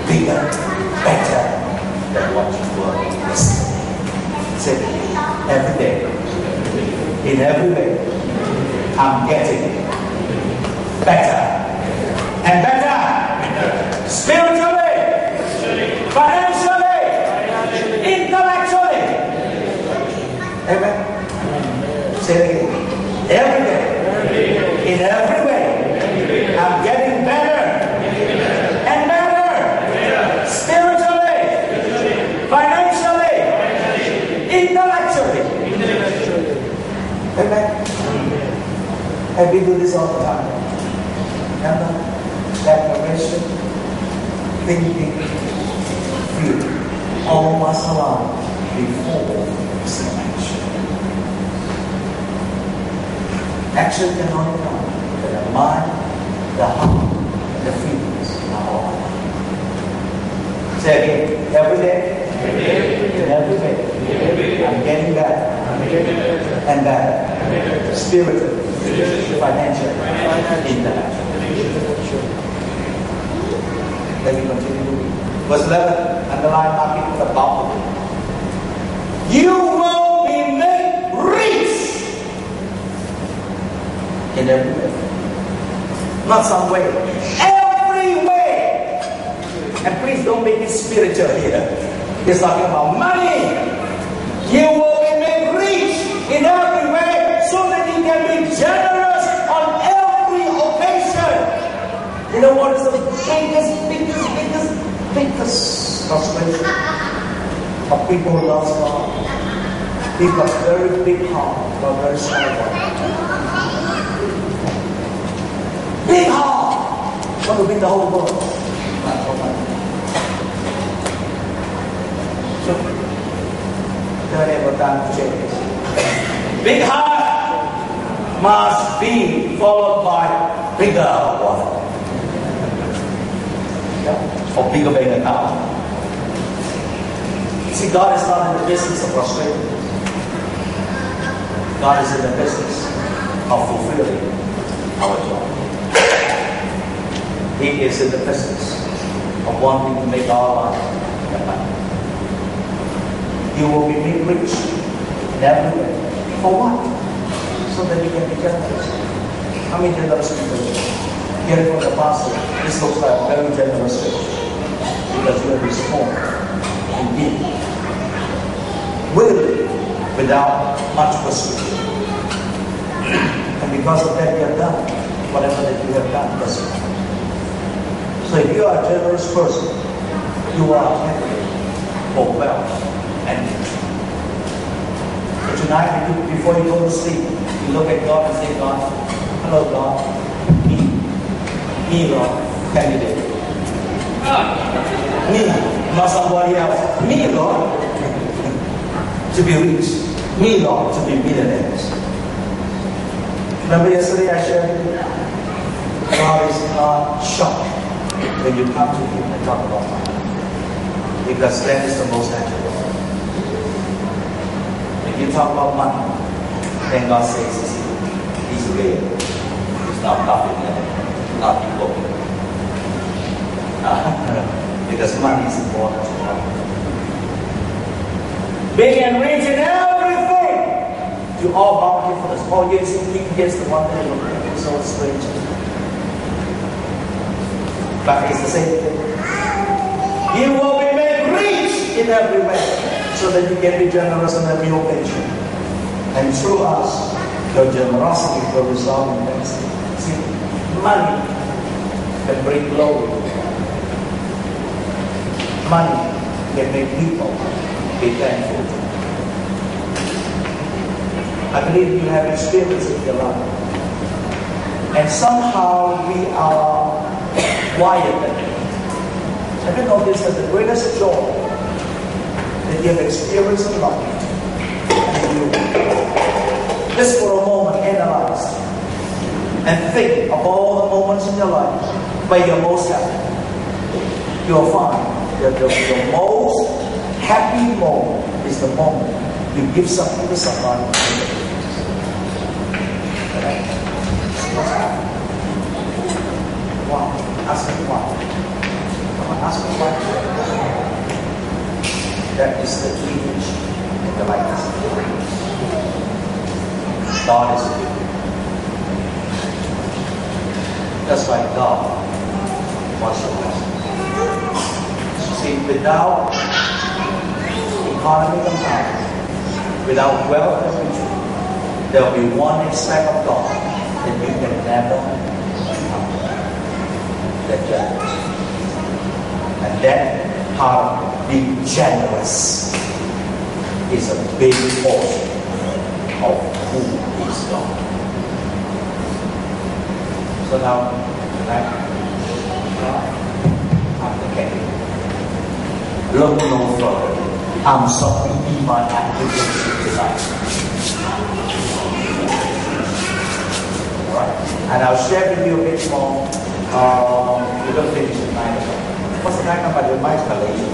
bigger, better than what you were yesterday. Say, every day, in every way, I'm getting better and better. Spiritually, financially, intellectually. Amen. Say it again. Every day, in every way, I'm getting better and better. Spiritually, financially, intellectually. Amen. And we do this all the time. Remember? Declaration, thinking, feeling. All must align before some action. Action can only come with the mind, the heart, and the feelings are all aligned. Say again, every day, in every way, I'm getting better and better. Spiritually, financially, intellectually. Let me continue. Verse 11, underline marking the Bible. You will be made rich in every way. Not some way. Every way. And please don't make it spiritual here. He's talking about money. You will be made rich in every way so that you can be generous on every occasion. You know what is the biggest frustration of people who love God? People have very big heart, but very small heart. Big heart! Want to win the whole world. So, don't ever time to change. Big heart must be followed by bigger one. Or bigger bank account. See, God is not in the business of prosperity. God is in the business of fulfilling our job. He is in the business of wanting to make our life better. You will be made rich in every way. For what? So that you can be generous. How many generous people? Hearing from the pastor, this looks like a very generous church because you have responded and give willingly without much persuasion. And because of that, you have done whatever that you have done. So if you are a generous person, you are happy for wealth and riches. But tonight, before you go to sleep, you look at God and say, God, hello God, me, Lord, candidate. Me, not somebody else. Me, Lord, to be rich. Me, Lord, to be millionaires. Remember yesterday I shared with you? God is not shocked when you come to Him and talk about money. Because that is the most natural. If you talk about money, then God says He's real. He's not nothing. Not important. Because money is important to God. Big and rich in everything. You all bountiful. Oh, yes, King against the one that is so strange. But it's the same thing. You will be made rich in every way so that you can be generous on every occasion. And through us, your generosity will result in thanksgiving. See, money can bring glory. Money can make people be thankful. I believe you have experience in your life. And somehow we are wired. Have you noticed that the greatest joy that you have experienced in life, and you just for a moment analyze and think of all the moments in your life where you're most happy, you'll find that the most happy moment is the moment you give something to somebody. Why? Ask me why. Ask me why. That is the image and the likeness of God is good. That's why God wants to bless us. See, without economy and power, without wealth and riches, there will be one aspect of God that you can never become. That generous. And that part of being generous is a big portion of who is God. So now, I'm okay. Look no further. I'm sorry, be my application tonight. Alright? And I'll share with you a bit more. We're going to finish at 9 o'clock. What's the time number? Your mind's Malaysian.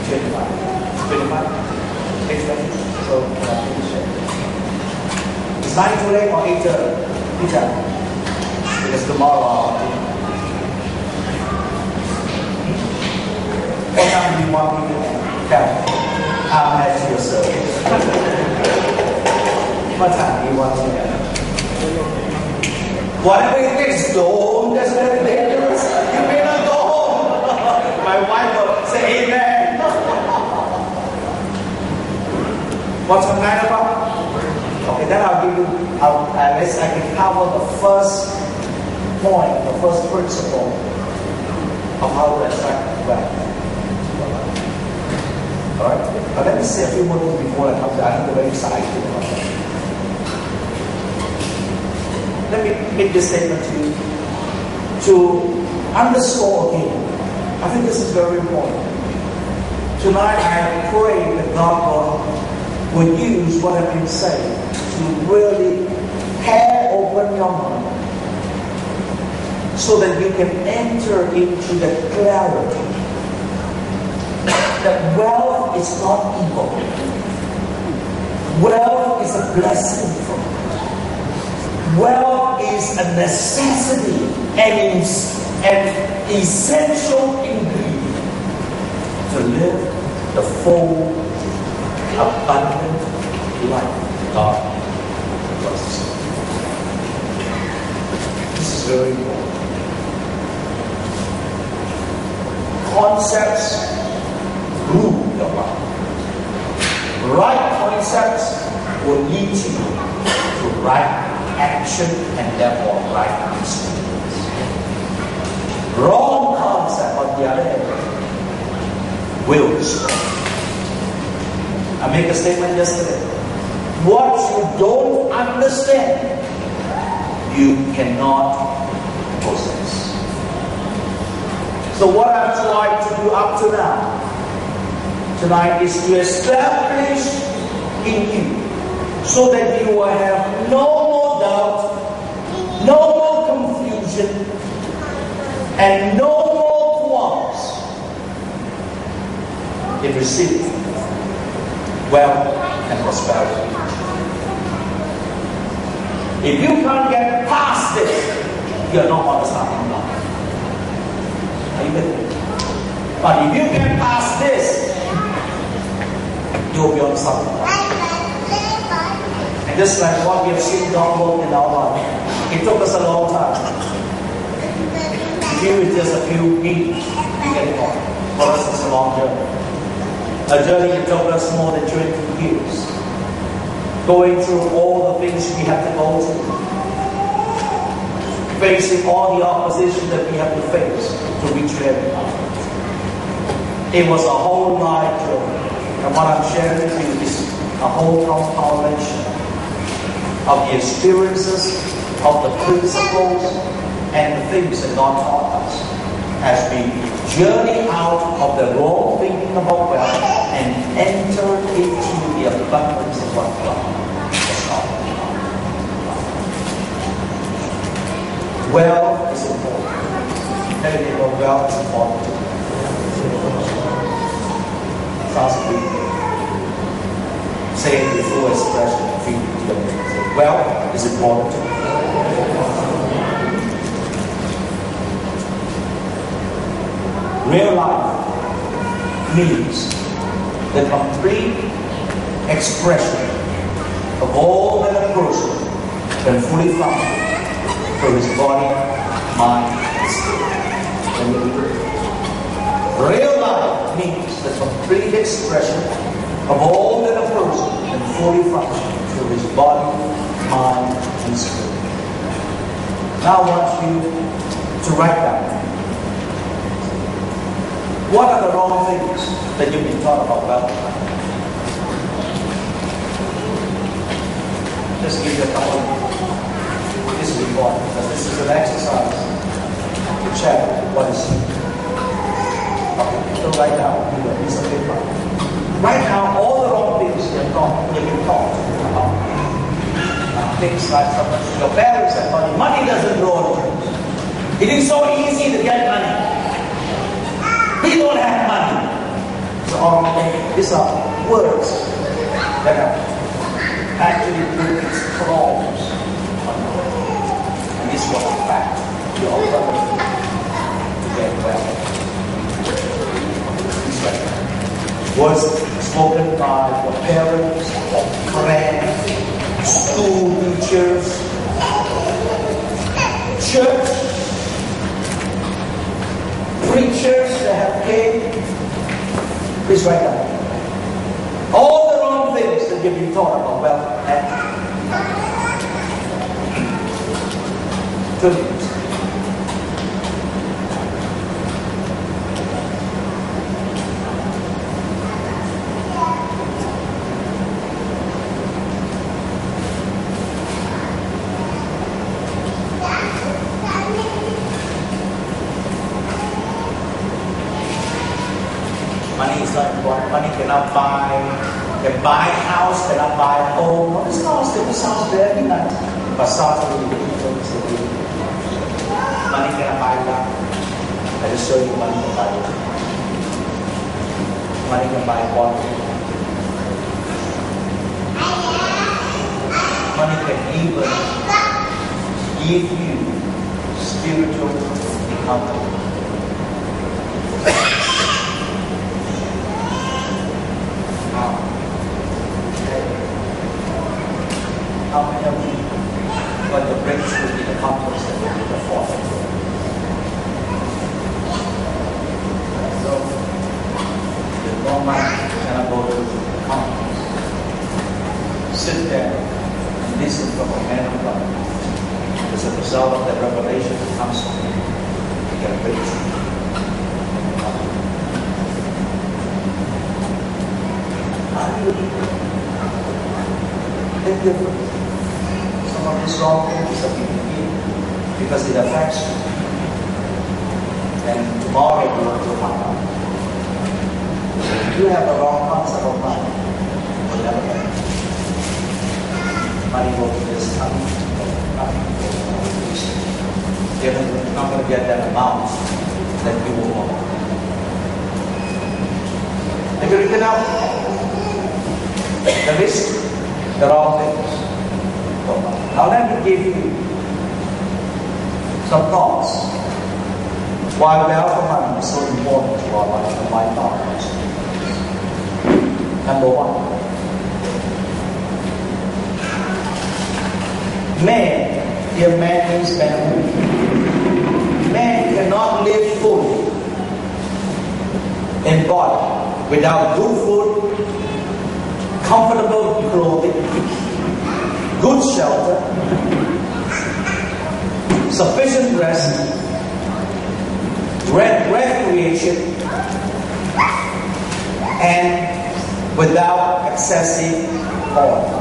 25. 25? 6:20? So, finish it. Is 9 too late or 8:30? Teacher? Because tomorrow, what time do you want me to tell? I'll ask your service. What time do you want me to tell? Whatever it takes, don't. That's very dangerous. You may not go home. My wife will say amen. What's on 9 o'clock? Okay, then I'll give you, at least I can cover the first point, the first principle of how to attract wealth. Alright? But let me say a few more things before I come to, I think I'm very excited about that. Let me make this statement to you to underscore again. I think this is very important. Tonight I pray that God will use what I've been saying to really tear open your mind so that you can enter into the clarity that wealth is not evil. Wealth is a blessing from God. Wealth is a necessity and an essential ingredient to live the full, abundant life God wants us. This is very important. Concepts rule your life. Right concepts will lead you to right action and therefore right experience. Wrong concept, on the other hand, will destroy. I made a statement yesterday. What you don't understand, you cannot possess. So what I've tried to do up to now, tonight, is to establish in you so that you will have no more doubt, no more confusion, and no more qualms in receiving wealth and prosperity. If you can't get past this, you're not on the starting line. Are you with me? But if you get past this, you'll be on the starting line. And just like what we have seen God work in our life, it took us a long time. For you, it's just a few weeks to get it on. For us, it's a long journey. A journey that took us more than 20 years. Going through all the things we have to go through. Facing all the opposition that we have to face to reach where we are. It was a whole life journey. And what I'm sharing with you is a whole compilation of the experiences, of the principles, and the things that God taught us as we journey out of the wrong thinking about wealth and enter into the abundance of what God has taught us. Wealth is important. Many people, wealth is important. Sounds good. Say it with full expression. Wealth is important. Real life means the complete expression of all that a person can fully function through his body, mind, and spirit. Let me repeat. Real life means the complete expression of all that a person can fully function through his body, mind, and spirit. Now I want you to write down. What are the wrong things that you've been taught about wealth? Just give you a couple. This is important because this is an exercise to check what is okay. So write down a piece of paper. Write down all the wrong things you've been taught about. Things like your parents have money. Money doesn't grow on trees. It is so easy to get money. We don't have money. So these are words that are actually put its claws on you. And this was a fact. You all got to get well. Was spoken by your parents, friends, school teachers, church, preachers that have came. Please write down. All the wrong things that you've been taught about wealth and 2 minutes. Money is not important. Money cannot buy. Can buy a house, cannot buy a home. Well, this sounds very nice. But sounds really good. Money cannot buy love. I just show you money can buy love. Money can buy quality. Money can even give you spiritual comfort. How many of you want the breakthrough in the conference that will be the fourth? So, the Roman cannot go to the conference. Sit there and listen from a man of God. As a result of the revelation that comes from him, you get a breakthrough. How do you make difference? Some of these wrong things that we believe because it affects you. And tomorrow you will find out. If you have a wrong concept of money, you'll never get it. Money will be this coming. You're not going to get that amount that you will want. If you read it out, the risk, the wrong things. Now let me give you some thoughts why wealth and money is so important to our life and my thoughts. Number one, man, dear man means family. Man cannot live fully in body without good food, comfortable clothing, good shelter, sufficient rest, recreation, and without excessive oil.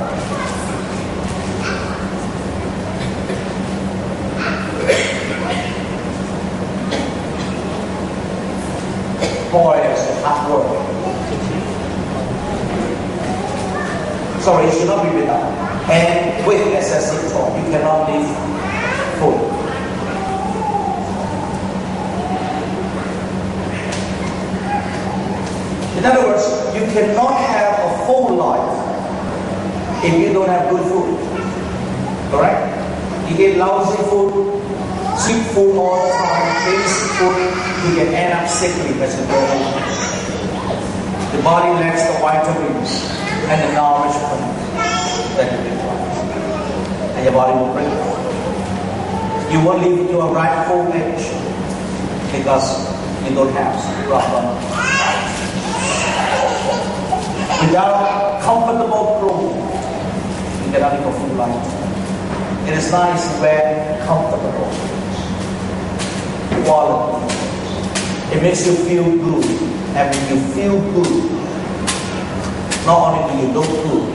Boy, it's hard work. Sorry, it should not be without. And with excessive oil, you cannot live full. In other words, you cannot have a full life if you don't have good food. Correct? You get lousy food, cheap food all the time, basic food, you can end up sickly as you grow older. The body lacks the vitamins and the nourishment that you require. And your body will break down. You won't live to a rightful age because you don't have proper diet. Without comfortable clothing, you cannot live a full life. It is nice when comfortable, quality. It makes you feel good, and when you feel good, not only do you look good,